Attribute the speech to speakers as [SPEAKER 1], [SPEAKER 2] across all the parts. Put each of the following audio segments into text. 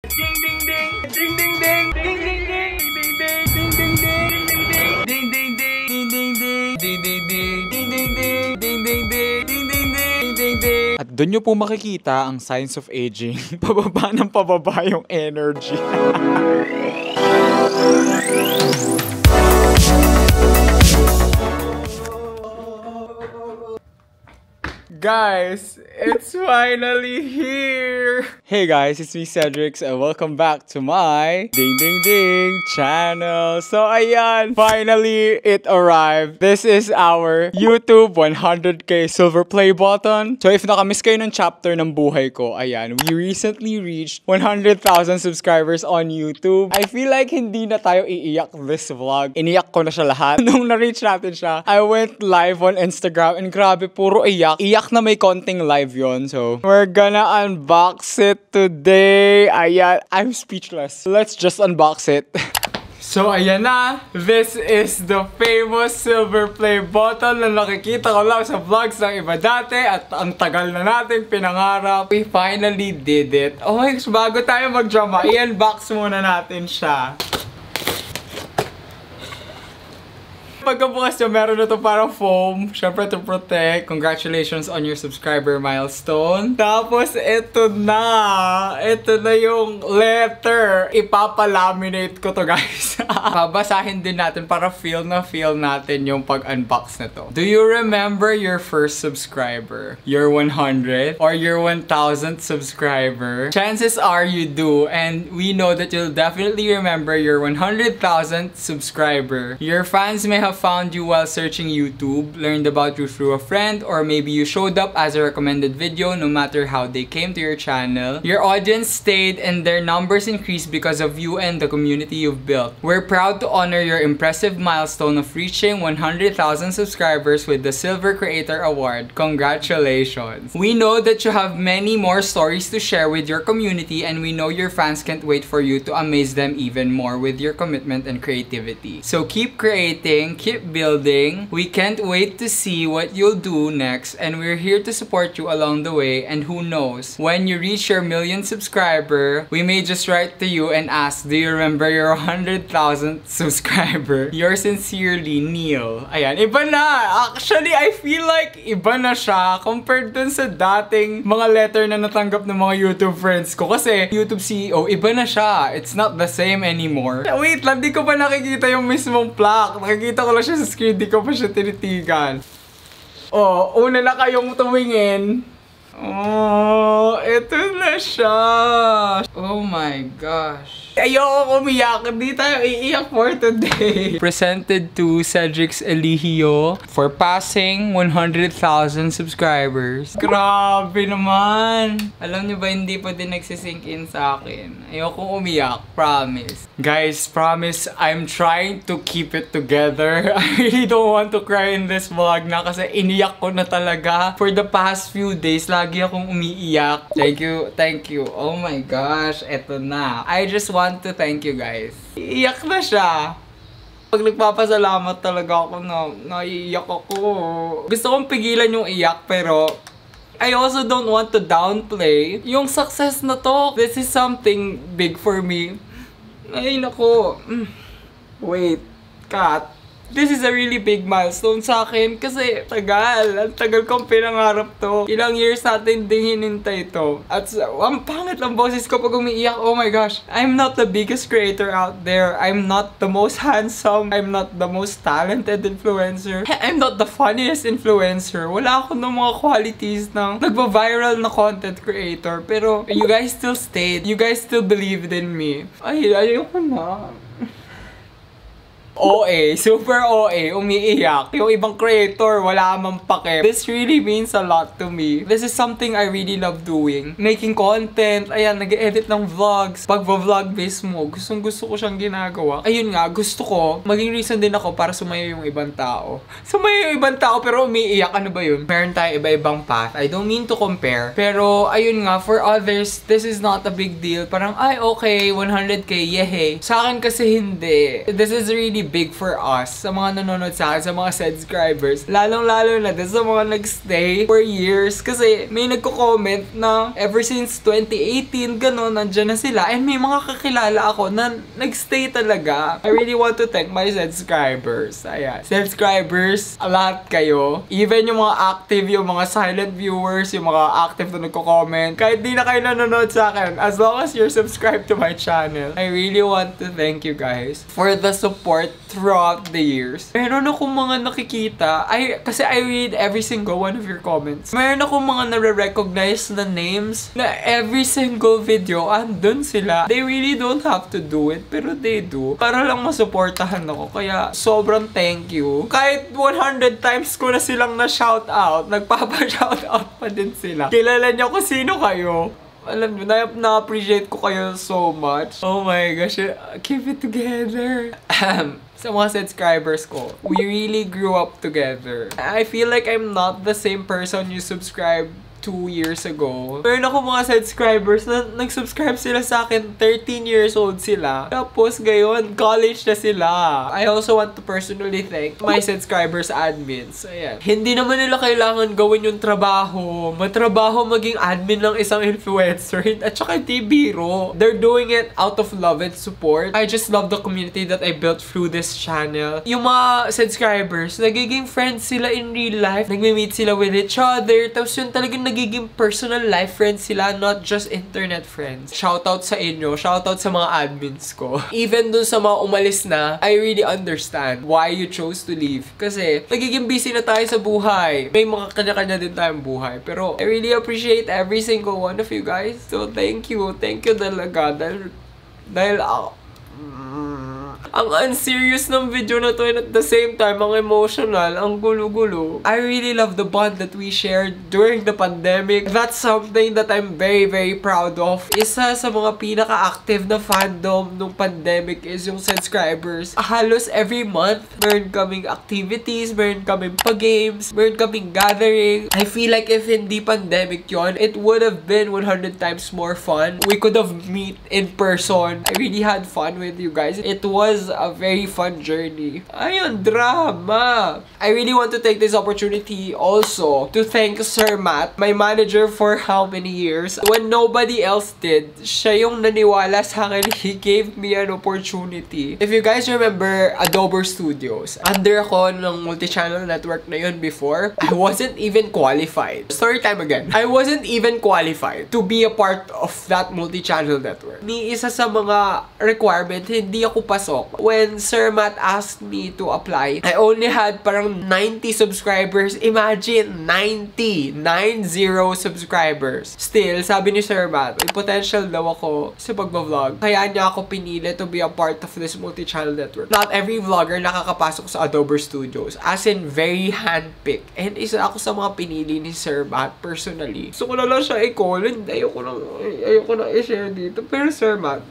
[SPEAKER 1] Ding ding ding, ding ding ding, ding ding ding, ding ding ding, ding ding ding, ding ding ding, ding ding ding, ding ding ding, ding ding ding, ding ding ding, ding ding.
[SPEAKER 2] At doon nyo po makikita ang signs of aging. Pababa ng pababa yung energy. Guys, it's finally here! Hey guys, it's me Cedrix and welcome back to my Ding Ding Ding channel. So ayan, finally it arrived. This is our YouTube 100k silver play button. So if nakamiss kayo ng chapter ng buhay ko, ayan, we recently reached 100,000 subscribers on YouTube. I feel like hindi na tayo iiyak this vlog. Iniyak ko na siya lahat. Nung na-reach natin siya, I went live on Instagram and grabe, puro iyak. Iyak na may konting live yon. So, we're gonna unbox it today. Ayan, I'm speechless. Let's just unbox it. So, ayan na. This is the famous silver play button na nakikita ko lang sa vlogs ng iba dati at ang tagal na nating pinangarap. We finally did it. Oh my gosh, bago tayo mag-drama, i-unbox muna natin siya. Pagkabukas niya, meron na to parang foam. Syempre to protect. Congratulations on your subscriber milestone. Tapos, ito na. Ito na yung letter. Ipapalaminate ko to, guys. Babasahin din natin para feel natin yung pag-unbox na to. Do you remember your first subscriber? Your 100? Or your 1,000th subscriber? Chances are you do. And we know that you'll definitely remember your 100,000th subscriber. Your fans may have found you while searching YouTube, learned about you through a friend, or maybe you showed up as a recommended video no matter how they came to your channel. Your audience stayed and their numbers increased because of you and the community you've built. We're proud to honor your impressive milestone of reaching 100,000 subscribers with the Silver Creator Award. Congratulations! We know that you have many more stories to share with your community, and we know your fans can't wait for you to amaze them even more with your commitment and creativity. So keep creating, keep building. We can't wait to see what you'll do next, and we're here to support you along the way. And who knows, when you reach your 1,000,000 subscriber, we may just write to you and ask, do you remember your 100,000th subscriber? Yours sincerely, Neil. Ayan, iba na. Actually, I feel like iba na siya compared dun sa dating mga letter na natanggap ng mga YouTube friends ko. Kasi YouTube CEO, iba na siya. It's not the same anymore. Wait lang, di ko pa nakikita yung mismong plaque. Nakikita ko lang siya sa screen, di ko pa siya tinitigan. Oh, una na kayong tumingin. Oh, ito na siya. Oh my gosh. Ayoko umiyak. Hindi tayo iiyak for today. Presented to Cedrix Eligio for passing 100,000 subscribers. Grabe naman. Alam niyo ba, hindi pa din nagsisink in sa akin. Ayoko umiyak. Promise. Guys, promise, I'm trying to keep it together. I really don't want to cry in this vlog na kasi iniyak ko na talaga. For the past few days, lagi akong umiiyak. Thank you, thank you. Oh my gosh, eto na. I just want to thank you guys. Iyak na siya. Pag nagpapasalamat talaga ako na naiiyak ako. Gusto kong pigilan yung iyak pero I also don't want to downplay yung success na to. This is something big for me. Ay nako. Wait, cut. This is a really big milestone sa akin kasi ang tagal kong pinangarap to. Ilang years natin ding hinintay to. At ang pangit ng boses ko pag umiiyak. Oh my gosh. I'm not the biggest creator out there. I'm not the most handsome. I'm not the most talented influencer. I'm not the funniest influencer. Wala ako ng mga qualities ng nagba-viral na content creator. Pero you guys still stayed. You guys still believed in me. Ay, ayoko na. OA, super OA, umiiyak. Yung ibang creator, wala mang pake. This really means a lot to me. This is something I really love doing. Making content, ayan, nag-edit ng vlogs. Pag-vlog mismo, gusto ko siyang ginagawa. Ayun nga, gusto ko, maging reason din ako para sumayo yung ibang tao. Sumayo yung ibang tao, pero umiiyak, ano ba yun? Meron tayo iba-ibang path. I don't mean to compare. Pero, ayun nga, for others, this is not a big deal. Parang, ay, okay, 100k, yehey. Sa akin kasi hindi. This is really big for us, sa mga nanonood sa akin, sa mga subscribers. Lalong-lalo na din sa mga nagstay for years. Kasi may nagko-comment na ever since 2018, gano'n, nandyan na sila. And may mga kakilala ako na nagstay talaga. I really want to thank my subscribers. Ayan. Subscribers, a lot kayo. Even yung mga active, yung mga silent viewers, yung mga active na nagko-comment. Kahit di na kayo nanonood sa akin, as long as you're subscribed to my channel, I really want to thank you guys for the support throughout the years. Meron akong mga nakikita, kasi I read every single one of your comments. Meron akong mga nare-recognize na names na every single video, andun sila. They really don't have to do it, pero they do. Para lang masuportahan ako. Kaya, sobrang thank you. Kahit 100 times ko na silang na-shoutout, nagpapa-shoutout pa din sila. Kilala niyo kung sino kayo. Alam mo, na-appreciate ko kayo so much. Oh my gosh, keep it together. Sa mga subscribers ko, we really grew up together. I feel like I'm not the same person you subscribed 2 years ago. Meron ako mga subscribers na nag-subscribe sila sa akin, 13 years old sila. Tapos ngayon, college na sila. I also want to personally thank my subscribers admins. Ayan. Hindi naman nila kailangan gawin yung trabaho. Matrabaho maging admin ng isang influencer. At saka di biro. They're doing it out of love and support. I just love the community that I built through this channel. Yung mga subscribers, nagiging friends sila in real life. Nagme-meet sila with each other. Tapos yun talagang nagiging personal life friends sila, not just internet friends. Shoutout sa inyo, shoutout sa mga admins ko. Even dun sa mga umalis na, I really understand why you chose to leave. Kasi, nagiging busy na tayo sa buhay. May mga kanya-kanya din tayong buhay. Pero, I really appreciate every single one of you guys. So, thank you. Thank you talaga. Dahil ang unserious ng video na to, and at the same time, ang emotional, ang gulo-gulo. I really love the bond that we shared during the pandemic. That's something that I'm very, very proud of. Isa sa mga pinaka-active na fandom nung pandemic is yung subscribers. Halos every month, meron kaming activities, meron kaming pa-games, meron kaming gathering. I feel like if hindi pandemic yon, it would have been 100 times more fun. We could have meet in person. I really had fun with you guys. It was a very fun journey. Ayun, drama! I really want to take this opportunity also to thank Sir Matt, my manager for how many years. When nobody else did, siya yung naniwala sa akin. He gave me an opportunity. If you guys remember Adobe Studios, under ako ng multi-channel network na yun before, I wasn't even qualified. Story time again. I wasn't even qualified to be a part of that multi-channel network. Ni isa sa mga requirement, hindi ako pasok. When Sir Matt asked me to apply, I only had parang 90 subscribers. Imagine, 90 subscribers. Still, sabi ni Sir Matt, may potential daw ako sa pagbablog. Kaya niya ako pinili to be a part of this multi-channel network. Not every vlogger nakakapasok sa Adobe Studios. As in, very handpicked. And isa ako sa mga pinili ni Sir Matt personally. So, kung lang siya i-call, ayoko na i-share dito. Pero Sir Matt,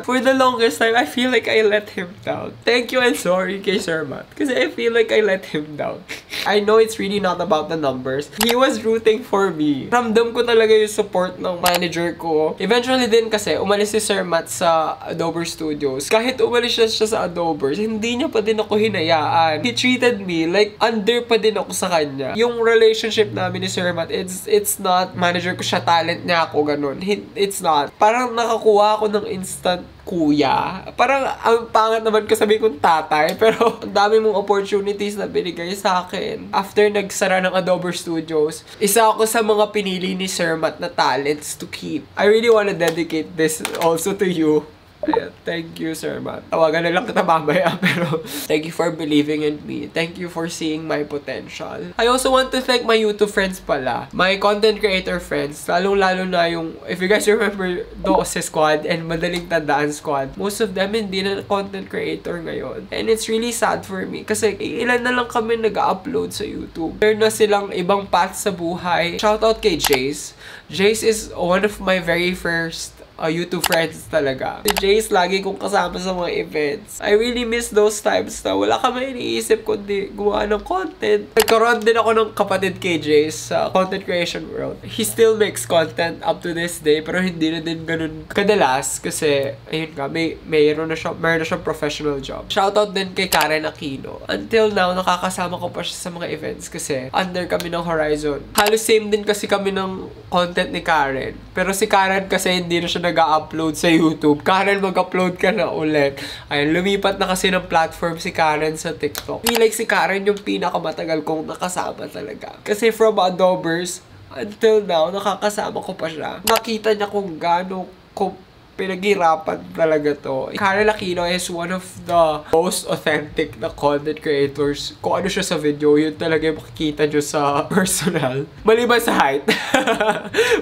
[SPEAKER 2] for the longest time, I feel like I let him down. Thank you and sorry kay Sir Matt. Kasi I feel like I let him down. I know it's really not about the numbers. He was rooting for me. Ramdam ko talaga yung support ng manager ko. Eventually din kasi, umalis si Sir Matt sa Adobe Studios. Kahit umalis siya sa Adobe, hindi niya pa din ako hinayaan. He treated me like under pa din ako sa kanya. Yung relationship namin ni Sir Matt, it's not manager ko siya, talent niya ako, ganun. It's not. Parang nakakuha ako ng instant kuya. Parang ang pangat naman ko sabihin kong tatay, pero ang dami mong opportunities na binigay sa akin. After nagsara ng Adobe Studios, isa ako sa mga pinili ni Sir Matt na talents to keep. I really wanna dedicate this also to you. Ayan, thank you, Sir Matt. Tawagan na lang kita mamaya, pero thank you for believing in me. Thank you for seeing my potential. I also want to thank my YouTube friends pala. My content creator friends. Lalong-lalo na yung, if you guys remember, Dose Squad and Madaling Tandaan Squad. Most of them hindi na content creator ngayon. And it's really sad for me. Kasi ilan na lang kami nag-upload sa YouTube. Meron na silang ibang path sa buhay. Shoutout kay Jace. Jace is one of my very first
[SPEAKER 1] YouTube friends talaga. Si Jace, lagi kong kasama sa mga events. I really miss those times na wala kami iniisip kundi gumawa ng content. Nagkaroon din ako ng kapatid kay Jace sa content creation world. He still makes content up to this day, pero hindi na din ganun kadalas kasi, ayun nga, meron na siyang professional job. Shoutout din kay Karen Aquino. Until now, nakakasama ko pa siya sa mga events kasi under kami ng Horizon. Halos same din kasi kami ng content ni Karen. Pero si Karen kasi hindi na siya nag-upload sa YouTube. Karen, mag-upload ka na ulit. Ayun, lumipat na kasi ng platform si Karen sa TikTok. I feel like si Karen yung pinakamatagal kong nakasama talaga. Kasi from Adobers until now, nakakasama ko pa siya. Nakita niya kung gaano ko pinaghirapan talaga to. Karen Aquino is one of the most authentic na content creators. Kung ano siya sa video, yun talaga yung makikita nyo sa personal. Maliban sa height.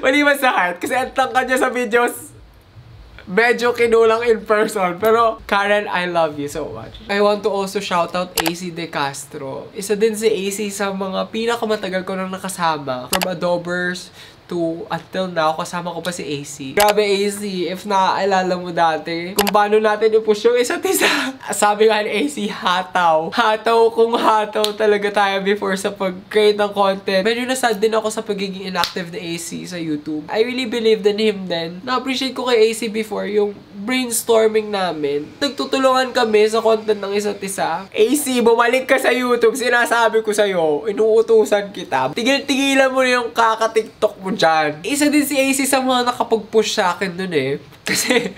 [SPEAKER 1] Maliban sa height. Kasi ang tangkad niya sa videos, medyo kinulang in person. Pero, Karen, I love you so much. I want to also shout out AC De Castro. Isa din si AC sa mga pinakamatagal ko nang nakasama. From Adobers to until now, kasama ko pa si AC. Grabe AC, if naaalala mo dati, kung paano natin i-push yung isa't isa. Sabi nga ni AC, hataw. Hataw kung hataw talaga tayo before sa pag-create ng content. Medyo nasad din ako sa pagiging inactive ni AC sa YouTube. I really believed in him then. Na-appreciate ko kay AC before yung brainstorming namin. Nagtutulungan kami sa content ng isa't isa. AC, bumalik ka sa YouTube. Sinasabi ko sa'yo, inuutusan kita. Tigil-tigilan mo na yung kaka-TikTok mo dyan. Isa din si AC sa mga nakapag-push sa akin dun eh. Kasi,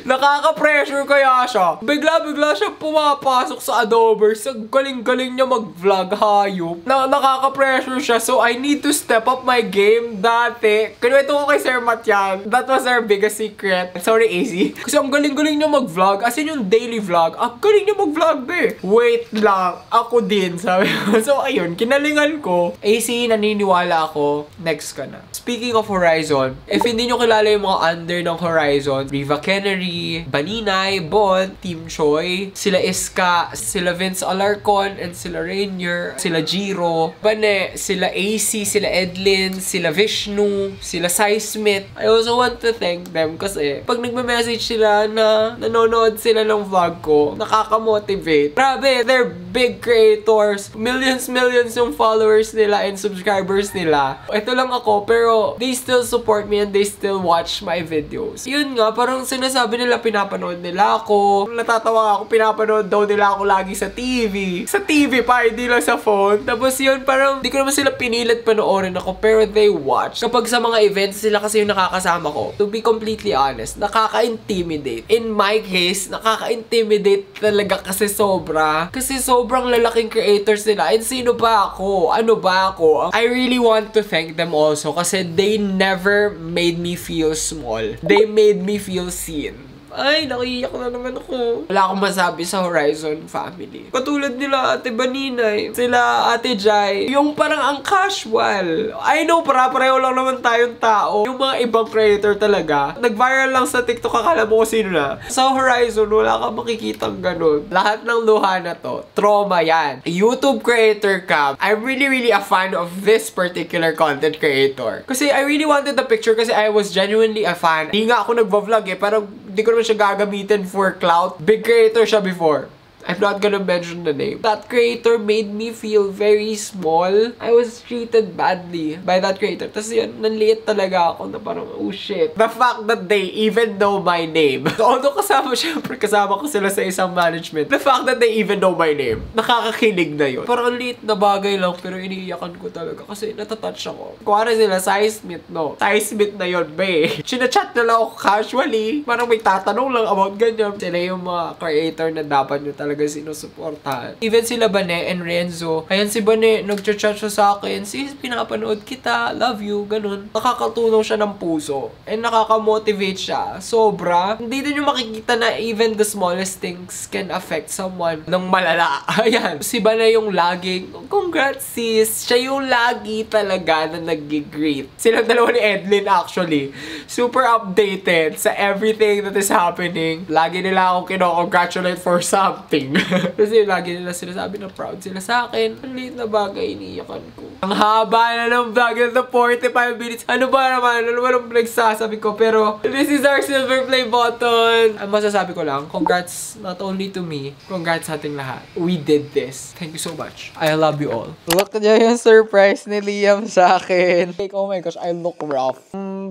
[SPEAKER 1] nakaka-pressure kaya siya. Bigla-bigla siya pumapasok sa Adobers. Ang galing-galing niya mag-vlog, hayop. Nakaka-pressure siya. So, I need to step up my game. Dati, kinuwento ko kay Sir Matt yan. That was our biggest secret. Sorry, AC. Kasi ang galing-galing niya mag-vlog. As in yung daily vlog. Ang galing niya mag-vlog, be. Wait lang. Ako din, sabi ko. So, ayun. Kinalingan ko. AC, naniniwala ako. Next ka na. Speaking of Horizon, if hindi nyo kilala yung mga under ng Horizon, Riva Kennery, Baninay, Bond, Team Choi, sila Iska, sila Vince Alarcon, and sila Rainier, sila Jiro, Bane, sila AC, sila Edlin, sila Vishnu, sila Sai Smith. I also want to thank them kasi pag nagme-message sila na nanonood sila ng vlog ko, nakaka-motivate. Grabe, they're big creators. Millions yung followers nila and subscribers nila. Ito lang ako, pero they still support me and they still watch my videos. Yun nga, parang sinasabi nila pinapanood nila ako. Natatawa ako, pinapanood daw nila ako lagi sa TV. Sa TV pa, hindi lang sa phone. Tapos yun, parang di ko naman sila pinilit panoorin ako, pero they watch. Kapag sa mga events, sila kasi yung nakakasama ko. To be completely honest, nakaka-intimidate. In my case, nakaka-intimidate talaga kasi sobra. Kasi sobrang lalaking creators nila. And sino ba ako? Ano ba ako? I really want to thank them also kasi they never made me feel small. They made me feel seen. Ay, nakiiyak na naman ako. Wala akong masabi sa Horizon family. Katulad nila Ate Baninay, sila Ate Jai, yung parang ang casual. I know, pareho lang naman tayong tao. Yung mga ibang creator talaga, nag-viral lang sa TikTok, akala mo kung sino na. Sa Horizon, wala kang makikitang ganun. Lahat ng luha na to, trauma yan. YouTube creator ka, I'm really a fan of this particular content creator. Kasi I really wanted the picture kasi I was genuinely a fan. Hindi nga ako nagvo-vlog eh, parang hindi ko naman siya gagamitin for clout. Big creator siya before. I'm not gonna mention the name. That creator made me feel very small. I was treated badly by that creator. Tapos yun, nanliit talaga ako na parang, oh shit. The fact that they even know my name. So, although syempre kasama ko sila sa isang management. The fact that they even know my name. Nakakakilig na yun. Parang liit na bagay lang, pero iniiyakan ko talaga kasi natatouch ako. Kuwara sila, Sai Smith, no? Sai Smith na yun, be. Sinachat na lang ako casually. Parang may tatanong lang about ganyan. Sila yung mga creator na dapat nyo talaga sinusuportahan. Even sila Bane and Renzo. Ayan si Bane, nag-chat siya sa akin. Sis, pinapanood kita. Love you. Ganun. Nakakatulong siya ng puso. And nakaka-motivate siya. Sobra. Hindi din yung makikita na even the smallest things can affect someone ng malala. Ayan. Si Bane yung laging, congrats sis. Siya yung lagi talaga na nag-greet. Silang dalawa ni Edlin actually. Super updated sa everything that is happening. Lagi nila akong kino-congratulate for something.
[SPEAKER 2] crying. Kasi lagi nila sinasabi na proud sila sa akin. Ang liit na bagay, iniiyakan ko. Ang haba na ng vlog na 45 minutes. Ano ba naman? Ano ba naman nagsasabi ko? Pero this is our silver play button. Ang masasabi ko lang, congrats not only to me, congrats sa ating lahat. We did this. Thank you so much. I love you all. Look niya yung surprise ni Liam sa akin. Like, oh my gosh, I look rough.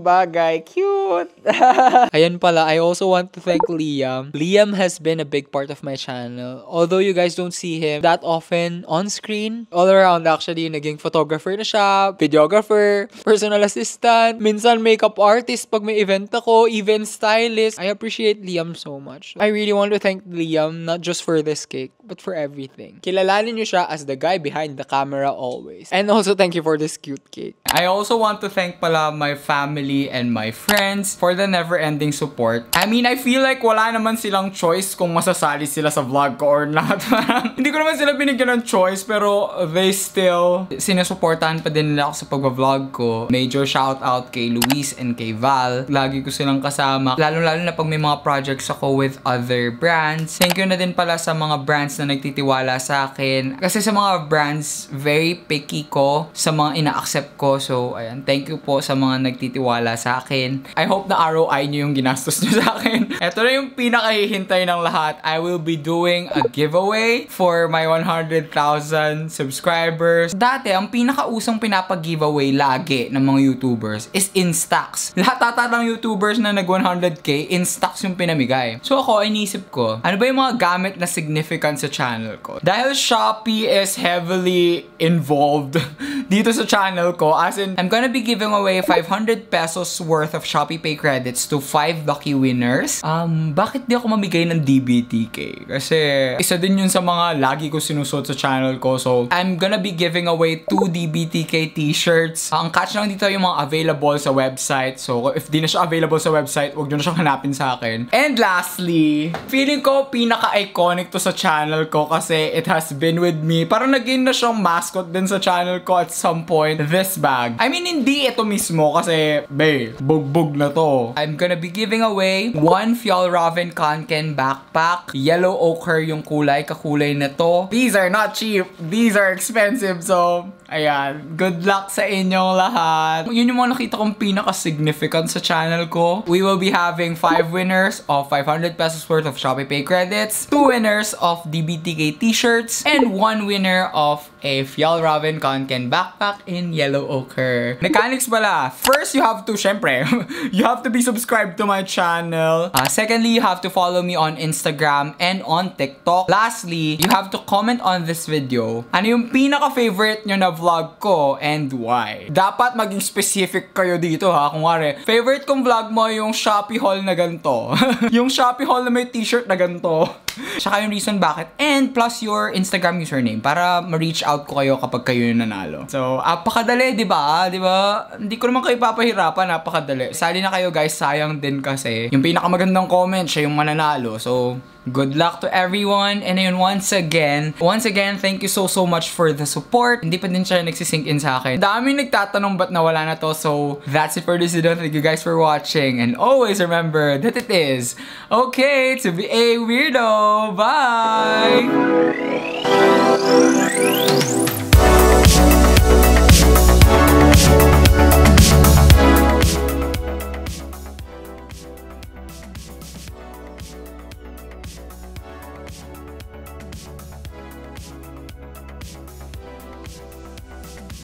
[SPEAKER 2] Bagay, cute. Ayan pala, I also want to thank Liam. Liam has been a big part of my channel. Although you guys don't see him that often on screen, all around actually, naging photographer na siya, videographer, personal assistant, minsan makeup artist pag may event ako, even stylist. I appreciate Liam so much. I really want to thank Liam, not just for this cake, but for everything. Kilalanin niyo siya as the guy behind the camera always. And also thank you for this cute cake. I also want to thank pala my family and my friends for the never-ending support. I mean, I feel like wala naman silang choice kung masasali sila sa vlog ko or not. Hindi ko naman sila binigyan ng choice, pero they still sinusuportahan pa din nila ako sa pag-vlog ko. Major shout out kay Luis and kay Val. Lagi ko silang kasama. Lalo-lalo na pag may mga projects ako with other brands. Thank you na din pala sa mga brands na nagtitiwala sa akin. Kasi sa mga brands, very picky ko sa mga ina-accept ko. So, ayan. Thank you po sa mga nagtitiwala sa akin. I hope na ROI nyo yung ginastos nyo sa akin. Ito na yung pinakahihintay ng lahat. I will be doing a giveaway for my 100,000 subscribers. Dati, ang pinakausang pinapag-giveaway lagi ng mga YouTubers is Instax. Lahat ata ng YouTubers na nag 100k, Instax yung pinamigay. So ako, inisip ko, ano ba yung mga gamit na significant sa channel ko? Dahil Shopee is heavily involved dito sa channel ko, as in, I'm gonna be giving away 500 pesos worth of Shopee Pay credits to 5 lucky winners. Bakit di ako mamigay ng DBTK? Kasi isa din yun sa mga lagi ko sinusot sa channel ko. So, I'm gonna be giving away 2 DBTK t-shirts. Ang catch lang dito yung mga available sa website. So, if di na siya available sa website, huwag nyo na siyang hanapin sa akin. And lastly, feeling ko pinaka-iconic to sa channel ko kasi it has been with me. Parang naging na siyang mascot din sa channel ko at some point. This bag. I mean, hindi ito mismo kasi, babe, bugbog na to. I'm gonna be giving away 1 Fjallraven Kanken backpack. Yellow ochre yung kulay, kakulay na to. These are not cheap. These are expensive. So, ayan. Good luck sa inyong lahat. Yun yung mga nakita kong pinaka-significant sa channel ko. We will be having 5 winners of 500 pesos worth of Shopee Pay credits, 2 winners of DBTK t-shirts, and 1 winner of a Fjallraven Kanken backpack in yellow ochre. Mechanics pala. First, you have to, syempre, you have to be subscribed to my channel. Secondly, you have to follow me on Instagram and on TikTok. Lastly, you have to comment on this video. Ano yung pinaka-favorite nyo na vlog ko and why? Dapat maging specific kayo dito ha. Kung wari, favorite kong vlog mo yung Shopee haul na ganito. Yung Shopee haul na may t-shirt na ganito. Tsaka yung reason bakit. And plus your Instagram username para ma-reach out ko kayo kapag kayo yung nanalo. So, apakadali, di ba? Di ba? Hindi ko naman kayo papahirapan, apakadali. Sali na kayo guys, sayang din kasi. Yung pinakamagandang comment, siya yung mananalo. So, good luck to everyone. And ayun, once again, thank you so much for the support. Hindi pa din siya nagsisink in sa akin. Daming nagtatanong ba't nawala na to. So, that's it for this video. Thank you guys for watching. And always remember that it is okay to be a weirdo. Bye!